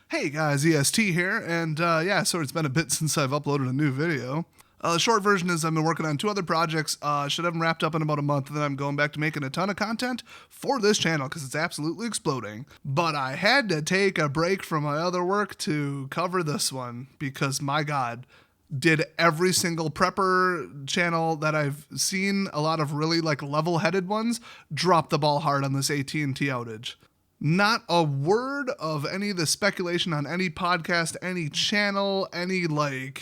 Hey guys, EST here, and so it's been a bit since I've uploaded a new video. The short version is I've been working on 2 other projects, should have them wrapped up in about a month, and then I'm going back to making a ton of content for this channel because it's absolutely exploding. But I had to take a break from my other work to cover this one because, my God, did every single prepper channel that I've seen, a lot of really level-headed ones, drop the ball hard on this AT&T outage. Not a word of any of the speculation on any podcast, any channel, any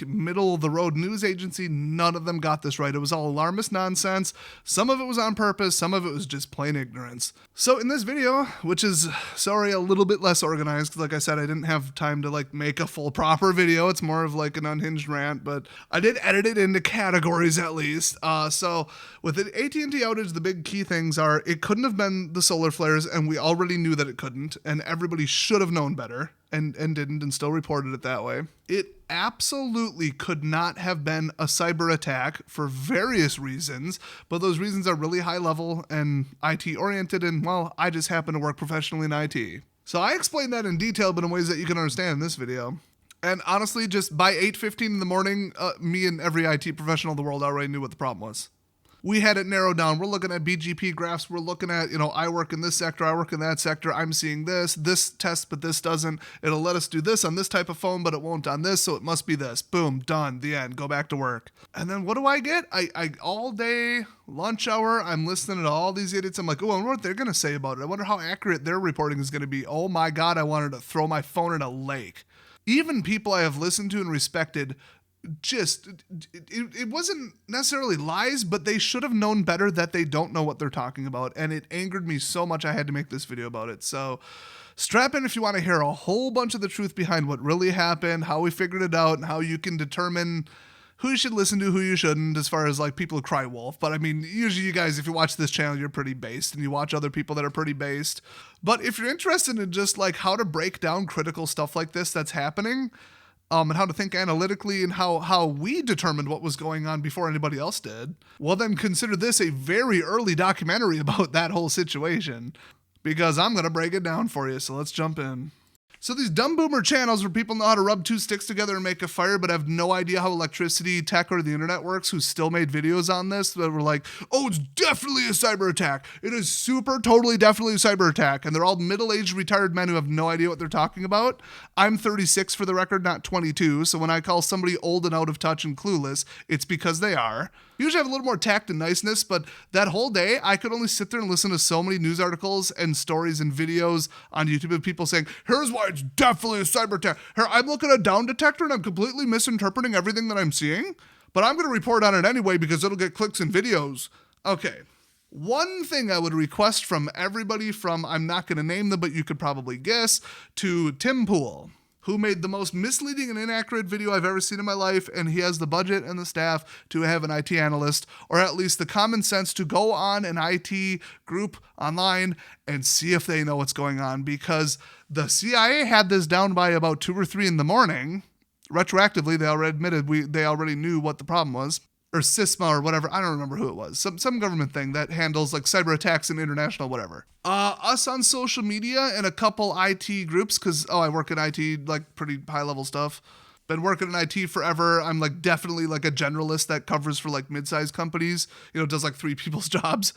middle of the road news agency. None of them got this right. It was all alarmist nonsense. Some of it was on purpose. Some of it was just plain ignorance. So in this video, which is, sorry, a little bit less organized, because like I said, I didn't have time to make a full proper video. It's more of an unhinged rant, but I did edit it into categories at least. So with the AT&T outage, the big key things are it couldn't have been the solar flares, and we already knew that it couldn't, and everybody should have known better and didn't, and still reported it that way. It absolutely could not have been a cyber attack for various reasons, but those reasons are really high level and IT oriented, and well, I just happen to work professionally in IT. So I explained that in detail, but in ways that you can understand in this video. And honestly, just by 8:15 in the morning, me and every IT professional in the world already knew what the problem was. We had it narrowed down. We're looking at BGP graphs. We're looking at, I work in this sector, I work in that sector. I'm seeing this tests, but this doesn't. It'll let us do this on this type of phone, but it won't on this, so it must be this. Boom, done, the end. Go back to work. And then what do I get? I all day, lunch hour, I'm listening to all these idiots. I'm like, oh, I wonder what they're going to say about it. I wonder how accurate their reporting is going to be. Oh my God, I wanted to throw my phone in a lake. Even people I have listened to and respected, it wasn't necessarily lies, but they should have known better that they don't know what they're talking about, and it angered me so much I had to make this video about it. So strap in if you want to hear a whole bunch of the truth behind what really happened, how we figured it out, and how you can determine who you should listen to, who you shouldn't, as far as people who cry wolf. But I mean, usually you guys, if you watch this channel, you're pretty based, and you watch other people that are pretty based. But if you're interested in just how to break down critical stuff like this that's happening, and how to think analytically, and how we determined what was going on before anybody else did, well then consider this a very early documentary about that whole situation, because I'm going to break it down for you, so let's jump in. So these dumb boomer channels where people know how to rub 2 sticks together and make a fire but have no idea how electricity, tech, or the internet works, who still made videos on this that were like, oh, it's definitely a cyber attack. It is super, totally, definitely a cyber attack. And they're all middle-aged, retired men who have no idea what they're talking about. I'm 36 for the record, not 22. So when I call somebody old and out of touch and clueless, it's because they are. Usually have a little more tact and niceness, but that whole day, I could only sit there and listen to so many news articles and stories and videos on YouTube of people saying, here's why it's definitely a cyber attack. Here, I'm looking at a down detector and I'm completely misinterpreting everything that I'm seeing, but I'm going to report on it anyway because it'll get clicks and videos. Okay. One thing I would request from everybody from, I'm not going to name them, but you could probably guess, to Tim Pool, who made the most misleading and inaccurate video I've ever seen in my life, and he has the budget and the staff to have an IT analyst, or at least the common sense to go on an IT group online and see if they know what's going on, because the CIA had this down by about 2 or 3 in the morning. Retroactively, they already admitted they already knew what the problem was. Or CISMA or whatever, I don't remember who it was. Some government thing that handles cyber attacks and international whatever. Us on social media and a couple IT groups, because I work in IT, pretty high level stuff. Been working in IT forever. I'm definitely a generalist that covers for mid-sized companies, does 3 people's jobs,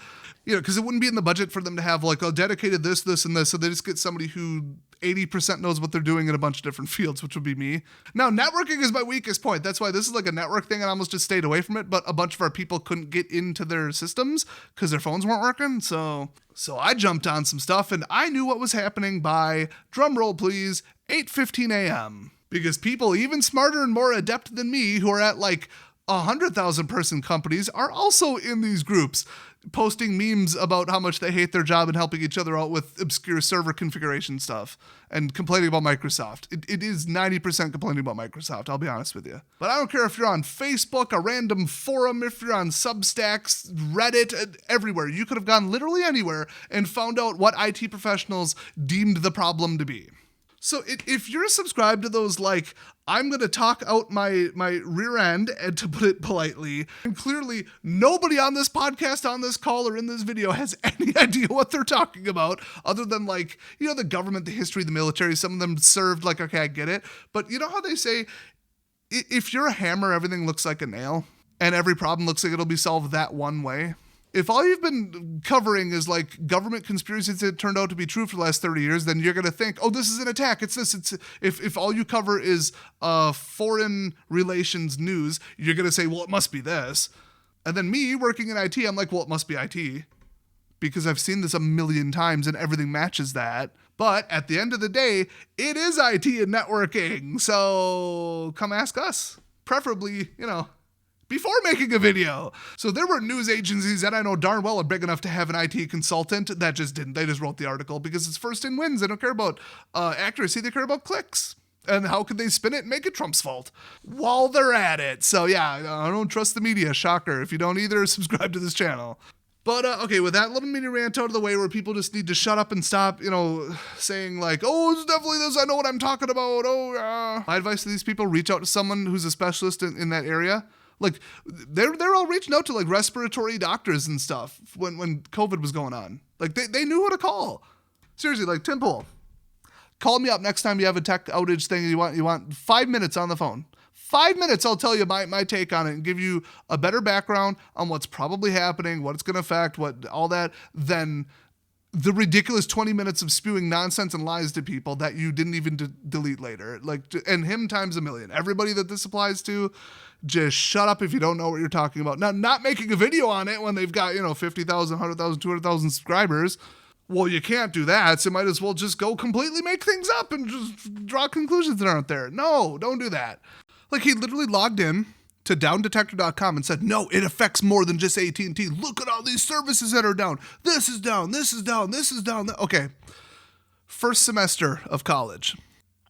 because it wouldn't be in the budget for them to have dedicated this, and this. So they just get somebody who 80% knows what they're doing in a bunch of different fields, which would be me. Now, networking is my weakest point. That's why this is a network thing, and I almost just stayed away from it. But a bunch of our people couldn't get into their systems because their phones weren't working. So I jumped on some stuff, and I knew what was happening by, drum roll please, 8:15 a.m. Because people even smarter and more adept than me, who are at 100,000 person companies, are also in these groups posting memes about how much they hate their job and helping each other out with obscure server configuration stuff and complaining about Microsoft. It is 90% complaining about Microsoft, I'll be honest with you. But I don't care if you're on Facebook, a random forum, if you're on Substacks, Reddit, everywhere. You could have gone literally anywhere and found out what IT professionals deemed the problem to be. So if you're subscribed to those I'm going to talk out my rear end, and to put it politely. And clearly, nobody on this podcast, on this call, or in this video has any idea what they're talking about, other than like, you know, the government, the history, the military. Some of them served, like, okay, I get it. But you know how they say, if you're a hammer, everything looks like a nail, and every problem looks like it'll be solved that one way? If all you've been covering is like government conspiracies that turned out to be true for the last 30 years, then you're going to think, oh, this is an attack. It's this. If all you cover is foreign relations news, you're going to say, well, it must be this. And then me working in IT, I'm like, well, it must be IT, because I've seen this a million times and everything matches that. But at the end of the day, it is IT and networking. So come ask us, preferably, you know, before making a video. So there were news agencies that I know darn well are big enough to have an IT consultant that just didn't. They just wrote the article because it's first in wins. They don't care about accuracy. They care about clicks. And how could they spin it and make it Trump's fault while they're at it? So yeah, I don't trust the media. Shocker. If you don't either, subscribe to this channel. But okay, with that little mini rant out of the way where people just need to shut up and stop, you know, saying like, oh, it's definitely this, I know what I'm talking about, oh, yeah. My advice to these people, reach out to someone who's a specialist in that area. Like, they're all reaching out to, like, respiratory doctors and stuff when COVID was going on. Like, they knew who to call. Seriously, like, Tim Pool, call me up next time you have a tech outage thing and you want 5 minutes on the phone. 5 minutes, I'll tell you my take on it and give you a better background on what's probably happening, what it's going to affect, what all that, than the ridiculous 20 minutes of spewing nonsense and lies to people that you didn't even delete later. Like, and him times a million. Everybody that this applies to, just shut up if you don't know what you're talking about. Now, not making a video on it when they've got, you know, 50,000, 100,000, 200,000 subscribers. Well, you can't do that, so might as well just go completely make things up and just draw conclusions that aren't there. No, don't do that. Like, he literally logged in to downdetector.com and said, no, it affects more than just AT&T. Look at all these services that are down. This is down, this is down, this is down. Okay, first semester of college,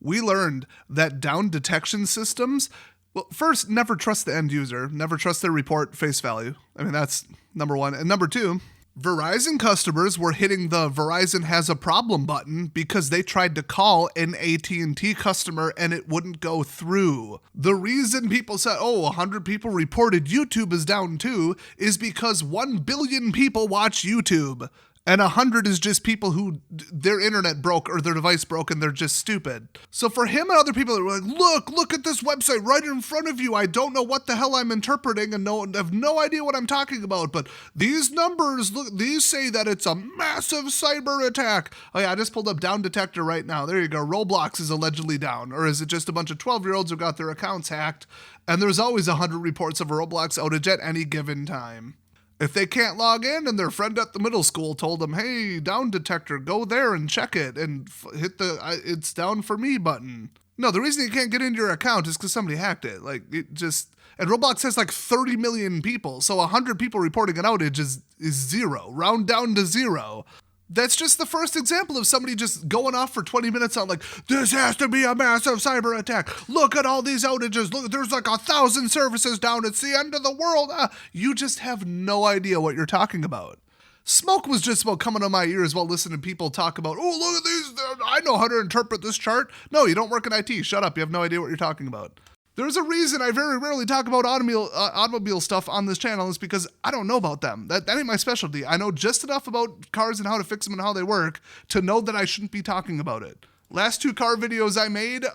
we learned that down detection systems, well, first, never trust the end user. Never trust their report face value. I mean, that's number one. And number two, Verizon customers were hitting the Verizon has a problem button because they tried to call an AT&T customer and it wouldn't go through. The reason people said, oh, 100 people reported YouTube is down too is because 1 billion people watch YouTube. And 100 is just people who their internet broke or their device broke and they're just stupid. So for him and other people that were like, look at this website right in front of you. I don't know what the hell I'm interpreting and have no idea what I'm talking about. But these numbers, look, these say that it's a massive cyber attack. Oh yeah, I just pulled up Down Detector right now. There you go. Roblox is allegedly down. Or is it just a bunch of 12-year-olds who got their accounts hacked? And there's always 100 reports of a Roblox outage at any given time. If they can't log in and their friend at the middle school told them, hey, Down Detector, go there and check it and hit the it's down for me button. No, the reason you can't get into your account is because somebody hacked it. Like, it just, and Roblox has like 30 million people. So 100 people reporting an outage is zero, round down to zero. That's just the first example of somebody just going off for 20 minutes on like, this has to be a massive cyber attack. Look at all these outages. Look, there's like 1,000 services down. It's the end of the world. You just have no idea what you're talking about. Smoke was just about coming to my ears while listening to people talk about, oh, look at these. I know how to interpret this chart. No, you don't work in IT. Shut up. You have no idea what you're talking about. There's a reason I very rarely talk about automobile stuff on this channel is because I don't know about them. That ain't my specialty. I know just enough about cars and how to fix them and how they work to know that I shouldn't be talking about it. Last 2 car videos I made,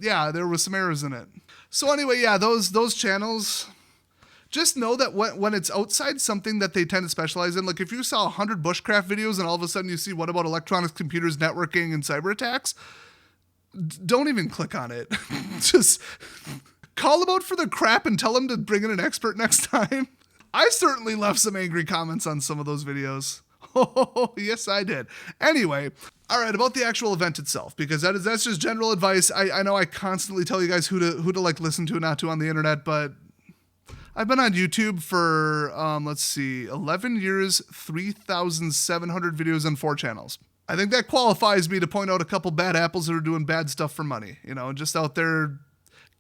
yeah, there was some errors in it. So anyway, yeah, those channels, just know that when it's outside something that they tend to specialize in, like if you saw 100 bushcraft videos and all of a sudden you see what about electronics, computers, networking, and cyber attacks, don't even click on it. Just call them out for the crap and tell them to bring in an expert next time. I certainly left some angry comments on some of those videos. Oh, yes, I did. Anyway, all right, about the actual event itself, because that's just general advice. I know I constantly tell you guys who to like listen to and not to on the internet, but I've been on YouTube for, 11 years, 3,700 videos on 4 channels. I think that qualifies me to point out a couple bad apples that are doing bad stuff for money. You know, just out there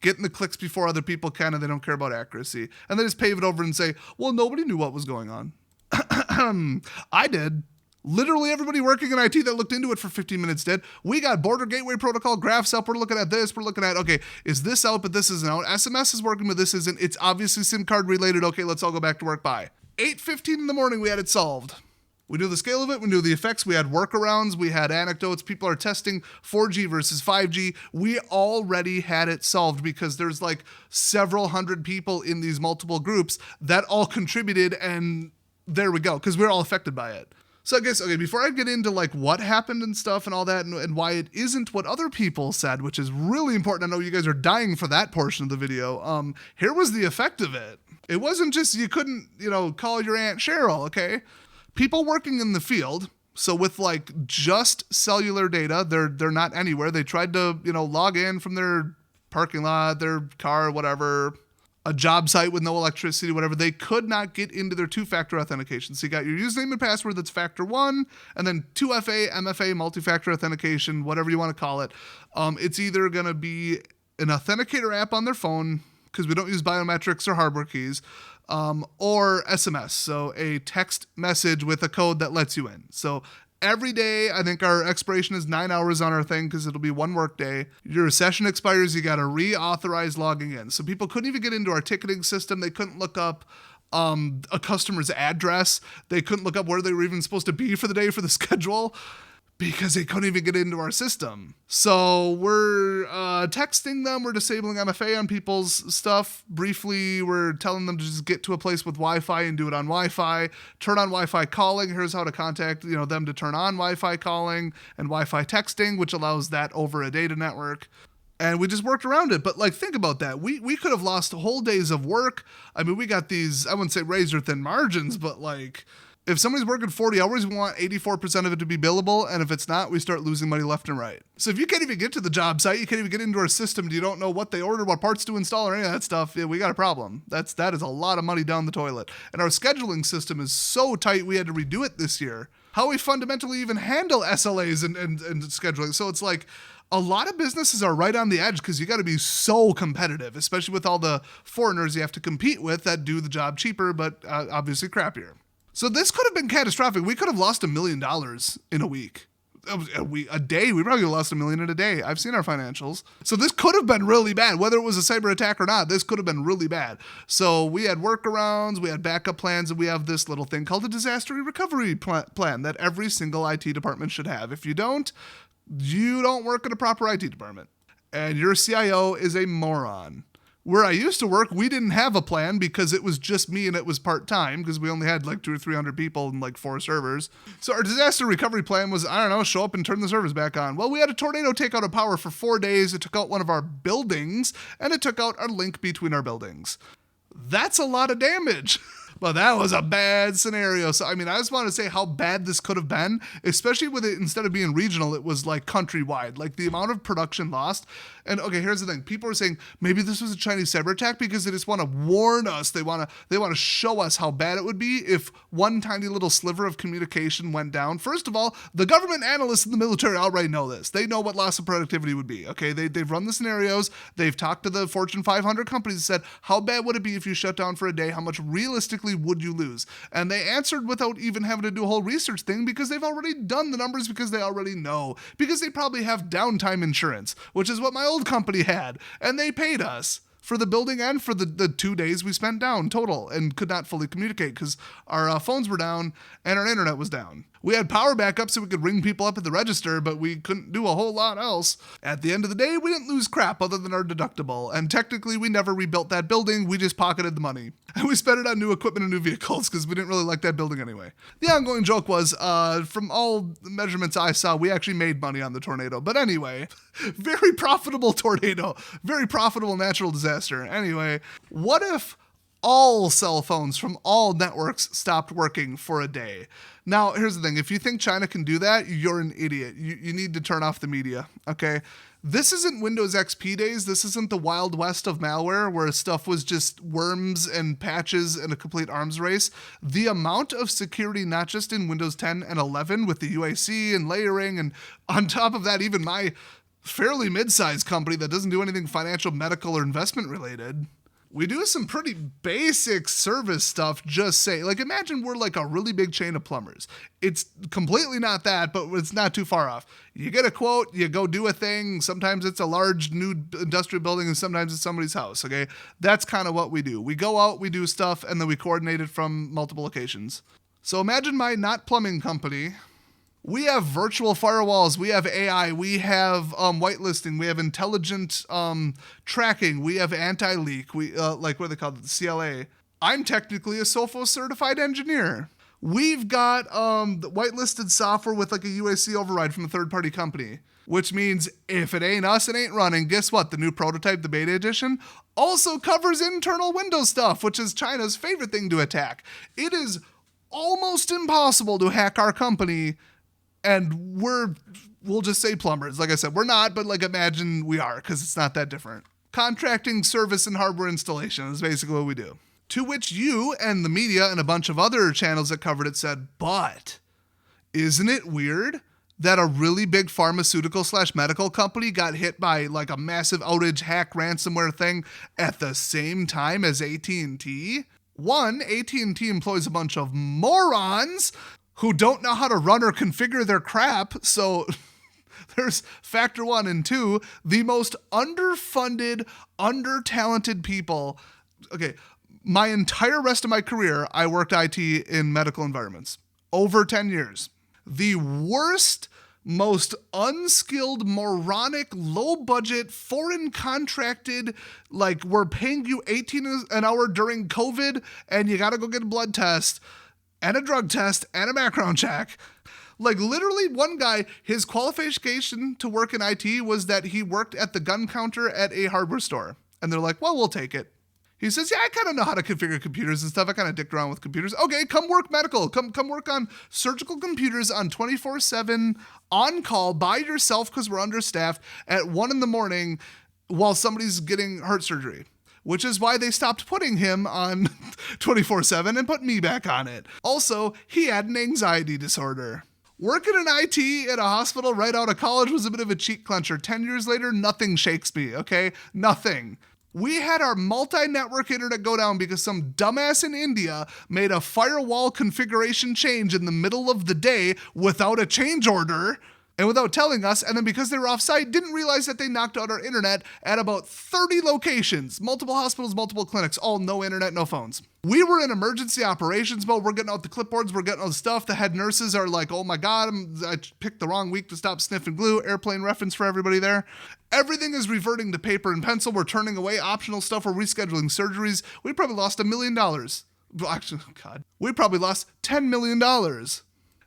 getting the clicks before other people can, and they don't care about accuracy. And they just pave it over and say, well, nobody knew what was going on. I did. Literally everybody working in IT that looked into it for 15 minutes did. We got border gateway protocol graphs up. We're looking at this. We're looking at, okay, is this out, but this isn't out. SMS is working, but this isn't. It's obviously SIM card related. Okay, let's all go back to work. Bye. 8:15 in the morning, we had it solved. We knew the scale of it. We knew the effects. We had workarounds. We had anecdotes. People are testing 4G versus 5G. We already had it solved because there's like several hundred people in these multiple groups that all contributed, and there we go, because we're all affected by it. So I guess, okay, before I get into like what happened and stuff and all that and why it isn't what other people said, which is really important. I know you guys are dying for that portion of the video. Here was the effect of it. It wasn't just you couldn't, call your Aunt Cheryl, okay? People working in the field, so with like just cellular data, they're not anywhere. They tried to, log in from their parking lot, their car, whatever, a job site with no electricity, whatever. They could not get into their two-factor authentication. So you got your username and password that's factor 1, and then 2FA, MFA, multi-factor authentication, whatever you want to call it. It's either going to be an authenticator app on their phone, because we don't use biometrics or hardware keys, or SMS, so a text message with a code that lets you in. So every day, I think our expiration is 9 hours on our thing because it'll be one work day. Your session expires, you got to reauthorize logging in. So people couldn't even get into our ticketing system. They couldn't look up a customer's address. They couldn't look up where they were even supposed to be for the day for the schedule, because they couldn't even get into our system. So we're texting them, we're disabling MFA on people's stuff. Briefly, we're telling them to just get to a place with Wi-Fi and do it on Wi-Fi. Turn on Wi-Fi calling. Here's how to contact them to turn on Wi-Fi calling and Wi-Fi texting, which allows that over a data network. And we just worked around it. But think about that. We could have lost whole days of work. I mean, we got these, I wouldn't say razor thin margins, but if somebody's working 40 hours, we want 84% of it to be billable, and if it's not, we start losing money left and right. So if you can't even get to the job site, you can't even get into our system, you don't know what they ordered, what parts to install, or any of that stuff, we got a problem. That is a lot of money down the toilet. And our scheduling system is so tight, we had to redo it this year. How we fundamentally even handle SLAs and scheduling. So it's like a lot of businesses are right on the edge because you got to be so competitive, especially with all the foreigners you have to compete with that do the job cheaper, but obviously crappier. So this could have been catastrophic. We could have lost $1 million in a week. A day. We probably lost $1 million in a day. I've seen our financials. So this could have been really bad. Whether it was a cyber attack or not, this could have been really bad. So we had workarounds, we had backup plans, and we have this little thing called a disaster recovery plan that every single IT department should have. If you don't work in a proper IT department. And your CIO is a moron. Where I used to work, we didn't have a plan because it was just me and it was part-time because we only had 200 or 300 people and 4 servers. So our disaster recovery plan was, show up and turn the servers back on. Well, we had a tornado take out our power for 4 days. It took out one of our buildings and it took out our link between our buildings. That's a lot of damage. But that was a bad scenario. So, I just want to say how bad this could have been, especially with it, instead of being regional, it was countrywide, the amount of production lost. And okay, here's the thing. People are saying maybe this was a Chinese cyber attack because they just want to warn us. They want to show us how bad it would be if one tiny little sliver of communication went down. First of all, the government analysts in the military already know this. They know what loss of productivity would be. Okay, they've run the scenarios. They've talked to the Fortune 500 companies and said, how bad would it be if you shut down for a day? How much realistically would you lose? And they answered without even having to do a whole research thing because they've already done the numbers, because they already know, because they probably have downtime insurance, which is what my old company had, and they paid us for the building and for the 2 days we spent down total and could not fully communicate because our phones were down and our internet was down. We had power backup so we could ring people up at the register, but we couldn't do a whole lot else. At the end of the day, we didn't lose crap other than our deductible, and technically we never rebuilt that building. We just pocketed the money. And we spent it on new equipment and new vehicles because we didn't really like that building anyway. The ongoing joke was, from all the measurements I saw, we actually made money on the tornado. But anyway, very profitable tornado, very profitable natural disaster. Anyway, what if all cell phones from all networks stopped working for a day? Now, here's the thing. If you think China can do that, you're an idiot. You need to turn off the media, okay? This isn't Windows XP days. This isn't the Wild West of malware where stuff was just worms and patches and a complete arms race. The amount of security, not just in Windows 10 and 11 with the UAC and layering, and on top of that, even my fairly mid-sized company that doesn't do anything financial, medical, or investment related, We do some pretty basic service stuff, just say. Like, imagine we're like a really big chain of plumbers. It's completely not that, but it's not too far off. You get a quote, you go do a thing. Sometimes it's a large new industrial building and sometimes it's somebody's house, okay? That's kind of what we do. We go out, we do stuff, and then we coordinate it from multiple locations. So imagine my not plumbing company. We have virtual firewalls, we have AI, we have whitelisting, we have intelligent tracking, we have anti-leak, we like what are they called, the CLA. I'm technically a Sophos certified engineer. We've got the whitelisted software with like a UAC override from a third-party company, which means if it ain't us, it ain't running. Guess what? The new prototype, the beta edition, also covers internal Windows stuff, which is China's favorite thing to attack. It is almost impossible to hack our company. And we'll just say plumbers. Like I said, we're not, but like imagine we are, because it's not that different. Contracting, service, and hardware installation is basically what we do. To which you and the media and a bunch of other channels that covered it said, but isn't it weird that a really big pharmaceutical/medical company got hit by like a massive outage, hack, ransomware thing at the same time as AT&T? One, AT&T employs a bunch of morons who don't know how to run or configure their crap. So there's factor one. And two, the most underfunded, under-talented people. Okay, my entire rest of my career, I worked IT in medical environments. Over 10 years. The worst, most unskilled, moronic, low-budget, foreign contracted, like we're paying you $18 an hour during COVID and you gotta go get a blood test and a drug test, and a background check. Like literally one guy, his qualification to work in IT was that he worked at the gun counter at a hardware store. And they're like, well, we'll take it. He says, yeah, I kind of know how to configure computers and stuff. I kind of dicked around with computers. Okay, come work medical. Come work on surgical computers on 24/7, on call by yourself because we're understaffed at 1 a.m. while somebody's getting heart surgery. Which is why they stopped putting him on 24/7 and put me back on it. Also, he had an anxiety disorder. Working in IT at a hospital right out of college was a bit of a cheek clencher. 10 years later, nothing shakes me, okay? Nothing. We had our multi-network internet go down because some dumbass in India made a firewall configuration change in the middle of the day without a change order and without telling us, and then because they were off-site, didn't realize that they knocked out our internet at about 30 locations, multiple hospitals, multiple clinics, all no internet, no phones. We were in emergency operations mode. We're getting out the clipboards, we're getting all the stuff. The head nurses are like, oh my God, I picked the wrong week to stop sniffing glue. Airplane reference for everybody there. Everything is reverting to paper and pencil. We're turning away optional stuff. We're rescheduling surgeries. We probably lost $1 million. Well, actually, God, we probably lost $10 million.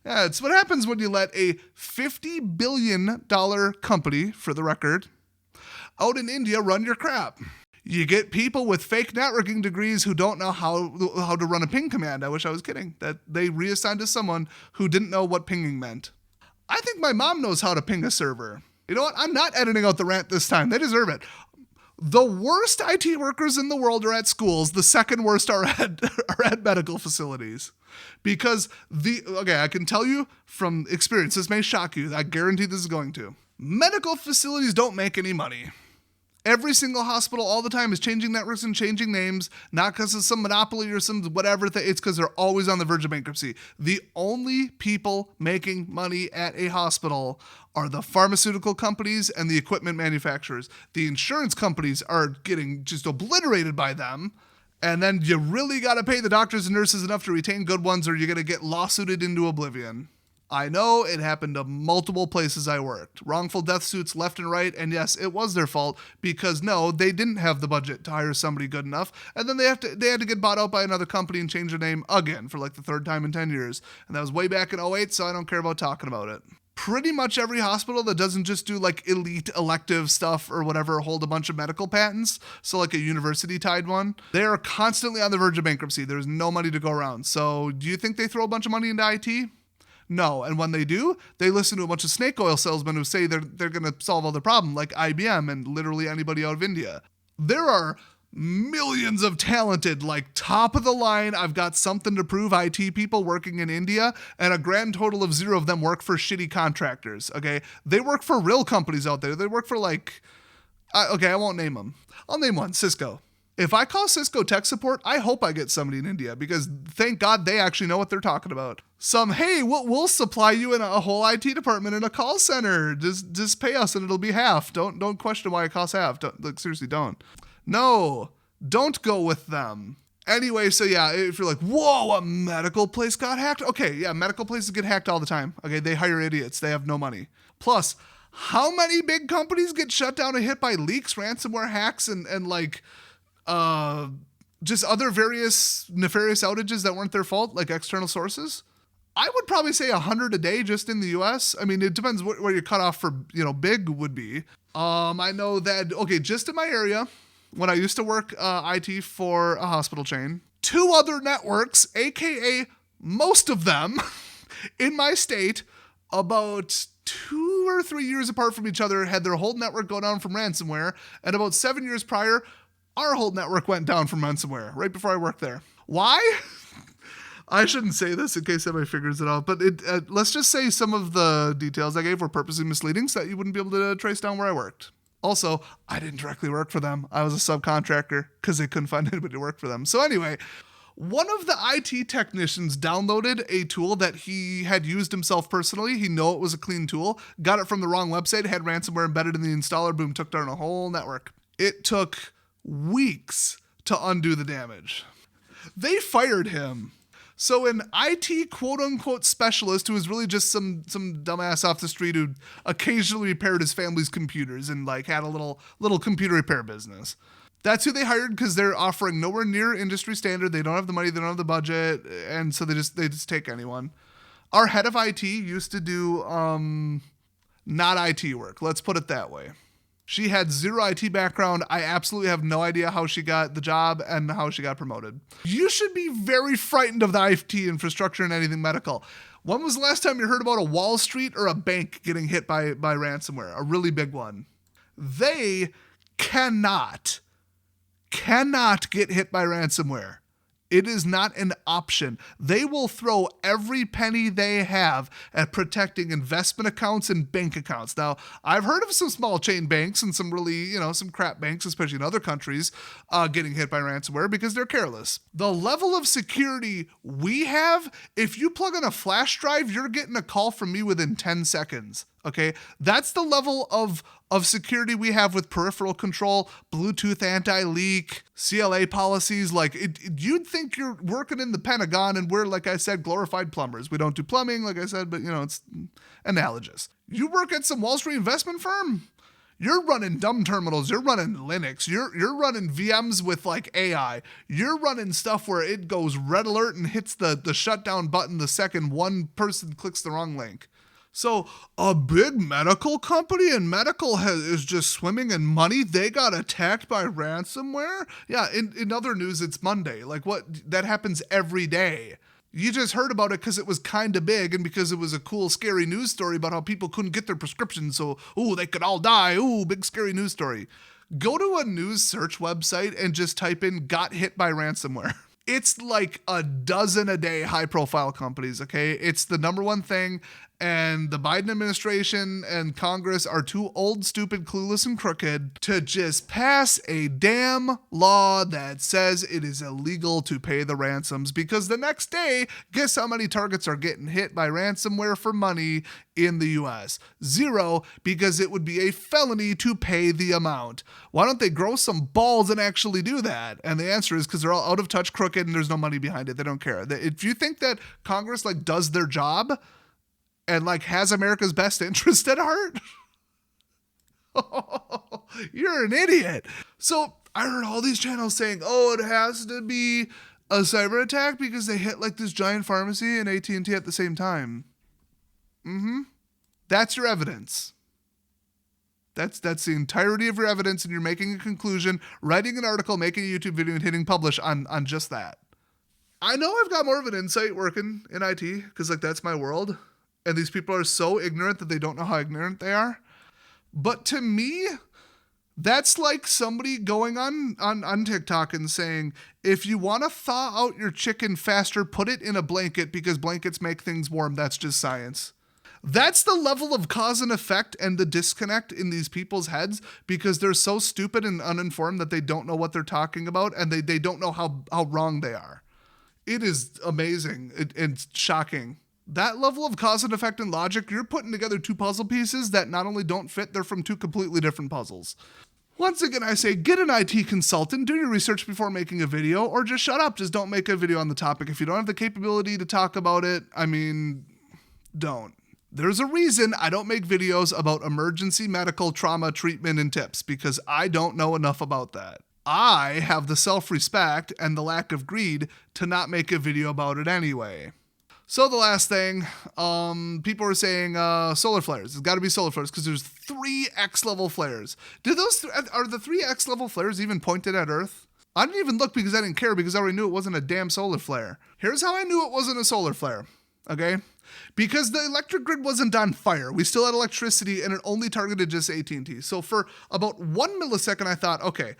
Yeah, it's what happens when you let a $50 billion company, for the record, out in India run your crap. You get people with fake networking degrees who don't know how to run a ping command. I wish I was kidding. That they reassigned to someone who didn't know what pinging meant. I think my mom knows how to ping a server. You know what? I'm not editing out the rant this time. They deserve it. The worst IT workers in the world are at schools. The second worst are at medical facilities. Because I can tell you from experience, this may shock you. I guarantee this is going to. Medical facilities don't make any money. Every single hospital all the time is changing networks and changing names, not because of some monopoly or some whatever. It's because they're always on the verge of bankruptcy. The only people making money at a hospital are the pharmaceutical companies and the equipment manufacturers. The insurance companies are getting just obliterated by them. And then you really got to pay the doctors and nurses enough to retain good ones or you're going to get lawsuited into oblivion. I know it happened to multiple places I worked. Wrongful death suits left and right, and yes, it was their fault because no, they didn't have the budget to hire somebody good enough, and then they had to get bought out by another company and change their name again for like the third time in 10 years. And that was way back in 2008, so I don't care about talking about it. Pretty much every hospital that doesn't just do like elite elective stuff or whatever, hold a bunch of medical patents, so like a university tied one, they are constantly on the verge of bankruptcy. There's no money to go around. So do you think they throw a bunch of money into IT? No, and when they do, they listen to a bunch of snake oil salesmen who say they're going to solve all the problem, like IBM and literally anybody out of India. There are millions of talented, like top of the line, I've got something to prove IT people working in India, and a grand total of 0 of them work for shitty contractors, okay? They work for real companies out there. They work for like, I won't name them. I'll name one, Cisco. If I call Cisco tech support, I hope I get somebody in India because thank God they actually know what they're talking about. Hey, we'll supply you in a whole IT department in a call center. Just pay us and it'll be half. Don't question why it costs half. Seriously, don't. No, don't go with them. Anyway, so yeah, if you're like, whoa, a medical place got hacked. Okay, yeah, medical places get hacked all the time. Okay, they hire idiots. They have no money. Plus, how many big companies get shut down and hit by leaks, ransomware hacks, and just other various nefarious outages that weren't their fault, like external sources? I would probably say 100 a day just in the US. I mean, it depends where your cutoff for, big would be. I know that, okay, just in my area, when I used to work IT for a hospital chain, 2 other networks, aka most of them in my state, about 2 or 3 years apart from each other, had their whole network go down from ransomware, and about 7 years prior, our whole network went down from ransomware, right before I worked there. Why? I shouldn't say this in case somebody figures it out, but let's just say some of the details I gave were purposely misleading so that you wouldn't be able to trace down where I worked. Also, I didn't directly work for them. I was a subcontractor because they couldn't find anybody to work for them. So anyway, one of the IT technicians downloaded a tool that he had used himself personally. He knew it was a clean tool, got it from the wrong website, had ransomware embedded in the installer, boom, took down a whole network. It took weeks to undo the damage. They fired him. So an IT quote-unquote specialist who was really just some dumbass off the street who occasionally repaired his family's computers and had a little computer repair business. That's who they hired because they're offering nowhere near industry standard. They don't have the money, they don't have the budget, and so they just take anyone. Our head of IT used to do not IT work. Let's put it that way. She had zero IT background. I absolutely have no idea how she got the job and how she got promoted. You should be very frightened of the IT infrastructure and anything medical. When was the last time you heard about a Wall Street or a bank getting hit by ransomware? A really big one. They cannot get hit by ransomware. It is not an option. They will throw every penny they have at protecting investment accounts and bank accounts. Now, I've heard of some small chain banks and some really, some crap banks, especially in other countries, getting hit by ransomware because they're careless. The level of security we have, if you plug in a flash drive, you're getting a call from me within 10 seconds. Okay, that's the level of security we have with peripheral control, Bluetooth anti-leak, CLA policies. You'd think you're working in the Pentagon and we're, like I said, glorified plumbers. We don't do plumbing, like I said, but it's analogous. You work at some Wall Street investment firm, you're running dumb terminals, you're running Linux, you're running VMs with AI. You're running stuff where it goes red alert and hits the shutdown button the second one person clicks the wrong link. So a big medical company and medical is just swimming in money. They got attacked by ransomware. Yeah. In other news, it's Monday. That happens every day. You just heard about it because it was kind of big and because it was a cool, scary news story about how people couldn't get their prescriptions. So, they could all die. Big, scary news story. Go to a news search website and just type in got hit by ransomware. It's like a dozen a day high profile companies. Okay. It's the number one thing. And the Biden administration and Congress are too old, stupid, clueless, and crooked to just pass a damn law that says it is illegal to pay the ransoms, because the next day, guess how many targets are getting hit by ransomware for money in the US? 0, because it would be a felony to pay the amount. Why don't they grow some balls and actually do that? And the answer is because they're all out of touch, crooked, and there's no money behind it. They don't care. If you think that Congress does their job and has America's best interest at heart, you're an idiot. So I heard all these channels saying, it has to be a cyber attack because they hit this giant pharmacy and AT&T at the same time. That's your evidence. That's the entirety of your evidence, and you're making a conclusion, writing an article, making a YouTube video, and hitting publish on just that. I know I've got more of an insight working in IT because that's my world. And these people are so ignorant that they don't know how ignorant they are. But to me, that's like somebody going on TikTok and saying, if you want to thaw out your chicken faster, put it in a blanket because blankets make things warm. That's just science. That's the level of cause and effect and the disconnect in these people's heads because they're so stupid and uninformed that they don't know what they're talking about and they don't know how wrong they are. It is amazing. It's shocking. That level of cause and effect and logic, you're putting together two puzzle pieces that not only don't fit, they're from two completely different puzzles. Once again, I say get an IT consultant, do your research before making a video, or just shut up. Just don't make a video on the topic. If you don't have the capability to talk about it, don't. There's a reason I don't make videos about emergency medical trauma treatment and tips because I don't know enough about that. I have the self-respect and the lack of greed to not make a video about it anyway. So the last thing, people were saying solar flares. It's got to be solar flares because there's 3x level flares. Are the 3x level flares even pointed at Earth? I didn't even look because I didn't care because I already knew it wasn't a damn solar flare. Here's how I knew it wasn't a solar flare, okay? Because the electric grid wasn't on fire. We still had electricity and it only targeted just AT&T. So for about 1 millisecond, I thought, okay,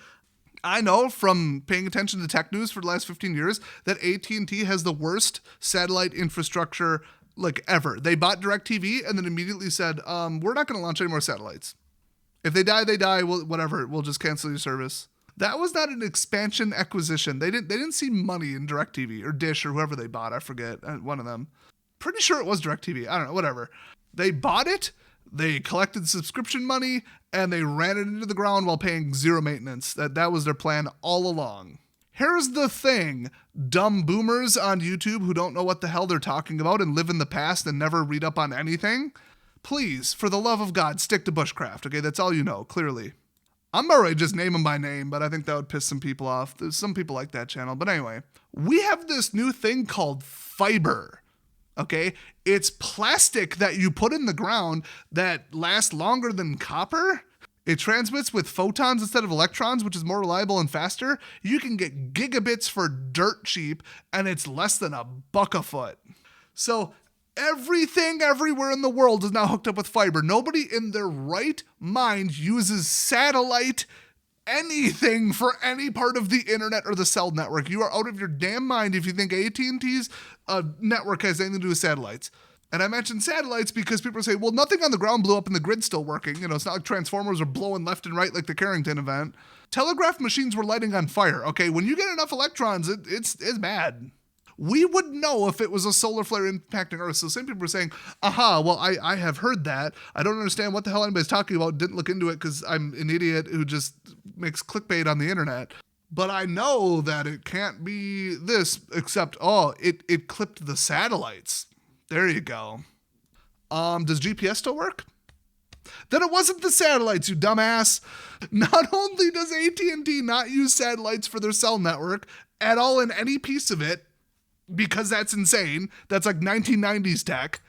I know from paying attention to tech news for the last 15 years that AT&T has the worst satellite infrastructure like ever. They bought DirecTV and then immediately said, we're not going to launch any more satellites. If they die, they die. Whatever. We'll just cancel your service. That was not an expansion acquisition. They didn't see money in DirecTV or Dish or whoever they bought. I forget. One of them. Pretty sure it was DirecTV. I don't know. Whatever. They bought it. They collected subscription money and they ran it into the ground while paying zero maintenance. That was their plan all along. Here's the thing, dumb boomers on YouTube who don't know what the hell they're talking about and live in the past and never read up on anything. Please, for the love of God, stick to bushcraft, okay? That's all you know, clearly. I'm already just name them by name, but I think that would piss some people off. There's some people like that channel. But anyway, we have this new thing called fiber. Okay, it's plastic that you put in the ground that lasts longer than copper. It transmits with photons instead of electrons, which is more reliable and faster. You can get gigabits for dirt cheap, and it's less than $1 a foot. So everything everywhere in the world is now hooked up with fiber. Nobody in their right mind uses satellite anything for any part of the internet or the cell network. You are out of your damn mind if you think AT&T's network has anything to do with satellites. And I mentioned satellites because people say, well, nothing on the ground blew up and the grid's still working. You know, it's not like transformers are blowing left and right like the Carrington event. Telegraph machines were lighting on fire. Okay, when you get enough electrons, it's bad. We would know if it was a solar flare impacting Earth. So some people were saying, well, I have heard that. I don't understand what the hell anybody's talking about. Didn't look into it because I'm an idiot who just makes clickbait on the internet. But I know that it can't be this except, it clipped the satellites. There you go. Does GPS still work? Then it wasn't the satellites, you dumbass. Not only does AT&T not use satellites for their cell network at all in any piece of it, because that's insane. That's like 1990s tech.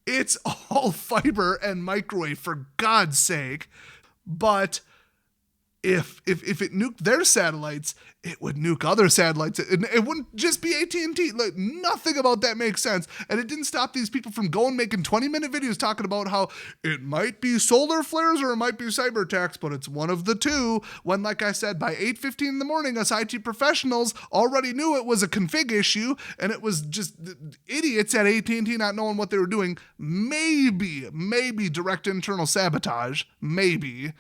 It's all fiber and microwave, for God's sake. But if it nuked their satellites, it would nuke other satellites. It wouldn't just be AT&T. Like, nothing about that makes sense. And it didn't stop these people from going making 20-minute videos talking about how it might be solar flares or it might be cyber attacks, but it's one of the two. When, like I said, by 8:15 in the morning, us IT professionals already knew it was a config issue, and it was just idiots at AT&T not knowing what they were doing. Maybe direct internal sabotage. Maybe.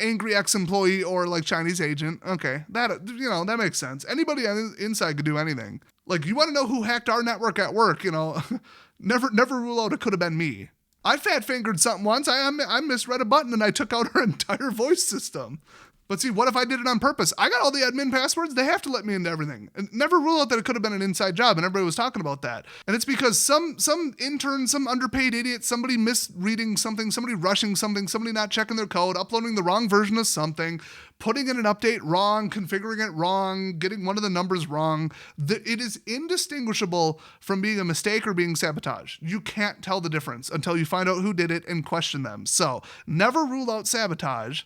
Angry ex-employee or like Chinese agent. Okay, that makes sense. Anybody on the inside could do anything. Like, you want to know who hacked our network at work? Never rule out it could have been me. I fat-fingered something once. I misread a button and I took out our entire voice system. But see, what if I did it on purpose? I got all the admin passwords. They have to let me into everything. And never rule out that it could have been an inside job, and everybody was talking about that. And it's because some intern, some underpaid idiot, somebody misreading something, somebody rushing something, somebody not checking their code, uploading the wrong version of something, putting in an update wrong, configuring it wrong, getting one of the numbers wrong. It is indistinguishable from being a mistake or being sabotage. You can't tell the difference until you find out who did it and question them. So never rule out sabotage.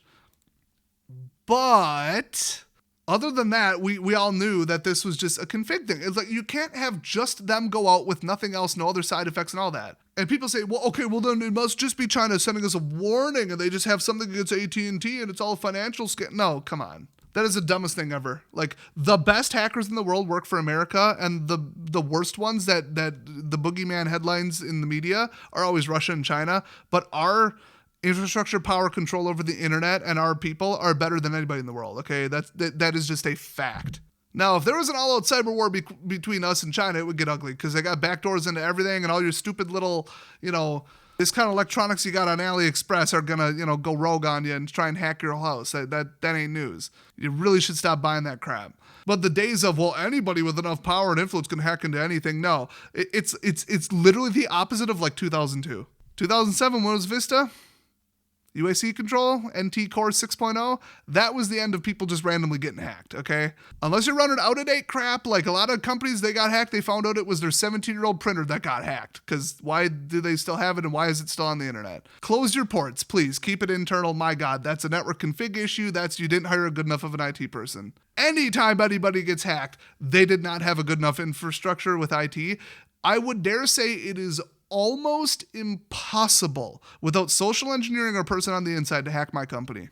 But other than that, we all knew that this was just a config thing. It's like, you can't have just them go out with nothing else, no other side effects and all that. And people say, well, then it must just be China sending us a warning and they just have something against AT&T and it's all financial scam. No, come on. That is the dumbest thing ever. Like, the best hackers in the world work for America, and the worst ones that the boogeyman headlines in the media are always Russia and China. But our infrastructure, power, control over the internet, and our people are better than anybody in the world. Okay, that is just a fact. Now, if there was an all-out cyber war between us and China, it would get ugly because they got backdoors into everything, and all your stupid little, this kind of electronics you got on AliExpress are gonna, go rogue on you and try and hack your house. That ain't news. You really should stop buying that crap. But the days of, well, anybody with enough power and influence can hack into anything. No, it's literally the opposite of like 2002. 2007, when was Vista? UAC control, NT Core 6.0, that was the end of people just randomly getting hacked, okay? Unless you're running out-of-date crap, like a lot of companies, they got hacked, they found out it was their 17-year-old printer that got hacked, because why do they still have it and why is it still on the internet? Close your ports, please. Keep it internal. My God, that's a network config issue. That's you didn't hire a good enough of an IT person. Anytime anybody gets hacked, they did not have a good enough infrastructure with IT. I would dare say it is almost impossible without social engineering or a person on the inside to hack my company.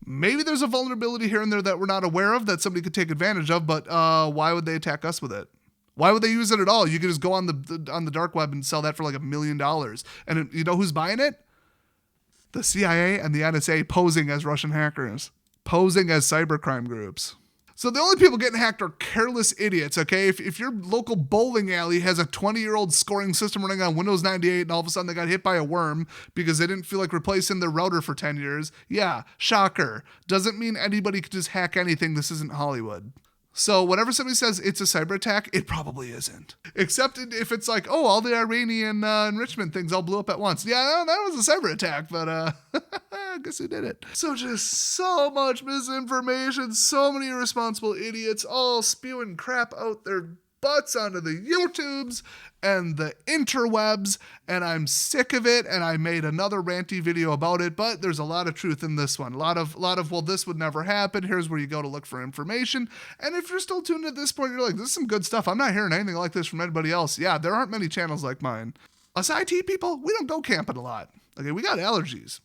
Maybe there's a vulnerability here and there that we're not aware of that somebody could take advantage of, but why would they attack us with it? Why would they use it at all? You could just go on the dark web and sell that for like $1 million. And you know who's buying it? The CIA and the NSA posing as Russian hackers, posing as cybercrime groups. So the only people getting hacked are careless idiots, okay? If your local bowling alley has a 20-year-old scoring system running on Windows 98 and all of a sudden they got hit by a worm because they didn't feel like replacing their router for 10 years, yeah, shocker. Doesn't mean anybody could just hack anything. This isn't Hollywood. So whenever somebody says it's a cyber attack, it probably isn't. Except if it's like, oh, all the Iranian enrichment things all blew up at once. Yeah, that was a cyber attack, but I guess who did it? So just so much misinformation, so many irresponsible idiots all spewing crap out their butts onto the YouTubes and the interwebs, and I'm sick of it, and I made another ranty video about it, but there's a lot of truth in this one. A lot of, well, this would never happen. Here's where you go to look for information. And if you're still tuned at this point, you're like, this is some good stuff. I'm not hearing anything like this from anybody else. Yeah, there aren't many channels like mine. Us IT people, we don't go camping a lot. Okay, we got allergies.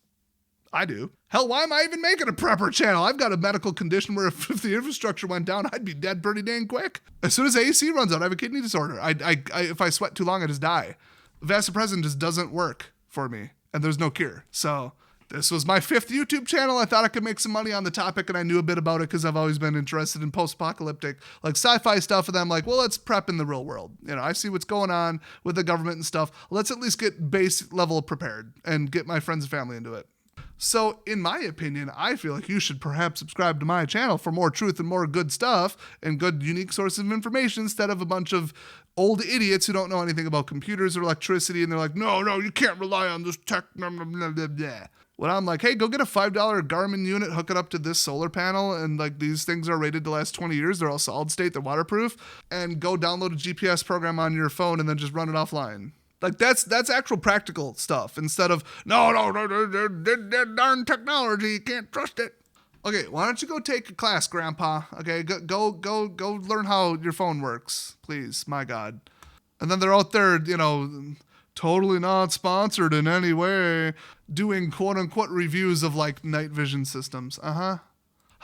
I do. Hell, why am I even making a prepper channel? I've got a medical condition where if the infrastructure went down, I'd be dead pretty dang quick. As soon as AC runs out, I have a kidney disorder. If I sweat too long, I just die. Vasopressin just doesn't work for me, and there's no cure. So this was my 5th YouTube channel. I thought I could make some money on the topic, and I knew a bit about it because I've always been interested in post-apocalyptic, like sci-fi stuff, and I'm like, well, let's prep in the real world. I see what's going on with the government and stuff. Let's at least get base level prepared and get my friends and family into it. So, in my opinion, I feel like you should perhaps subscribe to my channel for more truth and more good stuff and good, unique sources of information instead of a bunch of old idiots who don't know anything about computers or electricity, and they're like, no, you can't rely on this tech, blah, blah, blah, blah, blah. When I'm like, hey, go get a $5 Garmin unit, hook it up to this solar panel, and like these things are rated to last 20 years, they're all solid state, they're waterproof, and go download a GPS program on your phone and then just run it offline. Like, that's actual practical stuff instead of, no, darn technology, you can't trust it. Okay, why don't you go take a class, Grandpa? Okay, go learn how your phone works, please, my God. And then they're out there, totally not sponsored in any way, doing quote-unquote reviews of, like, night vision systems. How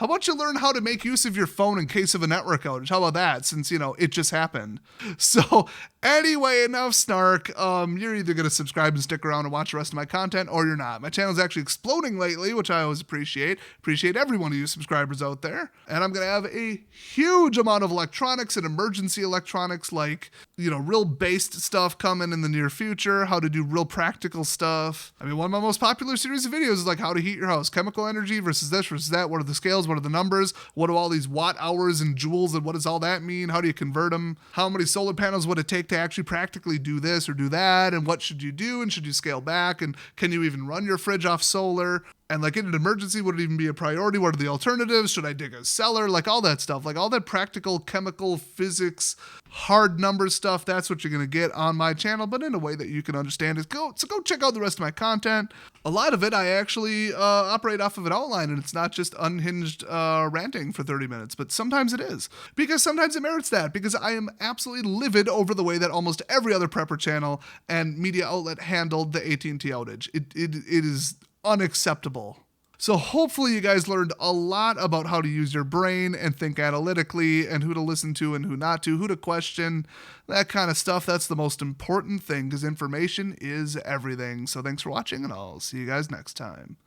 about you learn how to make use of your phone in case of a network outage? How about that, since, it just happened? So, anyway, enough snark. You're either going to subscribe and stick around and watch the rest of my content, or you're not. My channel's actually exploding lately, which I always appreciate. Appreciate every one of you subscribers out there. And I'm going to have a huge amount of electronics and emergency electronics, like, real based stuff coming in the near future, how to do real practical stuff. I mean, one of my most popular series of videos is like how to heat your house. Chemical energy versus this versus that. What are the scales? What are the numbers? What do all these watt hours and joules and what does all that mean? How do you convert them? How many solar panels would it take to actually practically do this or do that? And what should you do? And should you scale back? And can you even run your fridge off solar? And like in an emergency, would it even be a priority? What are the alternatives? Should I dig a cellar? Like all that stuff, like all that practical chemical physics, hard number stuff. That's what you're going to get on my channel, but in a way that you can understand. Go check out the rest of my content. A lot of it, I actually operate off of an outline, and it's not just unhinged ranting for 30 minutes, but sometimes it is. Because sometimes it merits that, because I am absolutely livid over the way that almost every other prepper channel and media outlet handled the AT&T outage. It is unacceptable. So hopefully you guys learned a lot about how to use your brain and think analytically and who to listen to and who not to, who to question, that kind of stuff. That's the most important thing because information is everything. So thanks for watching and I'll see you guys next time.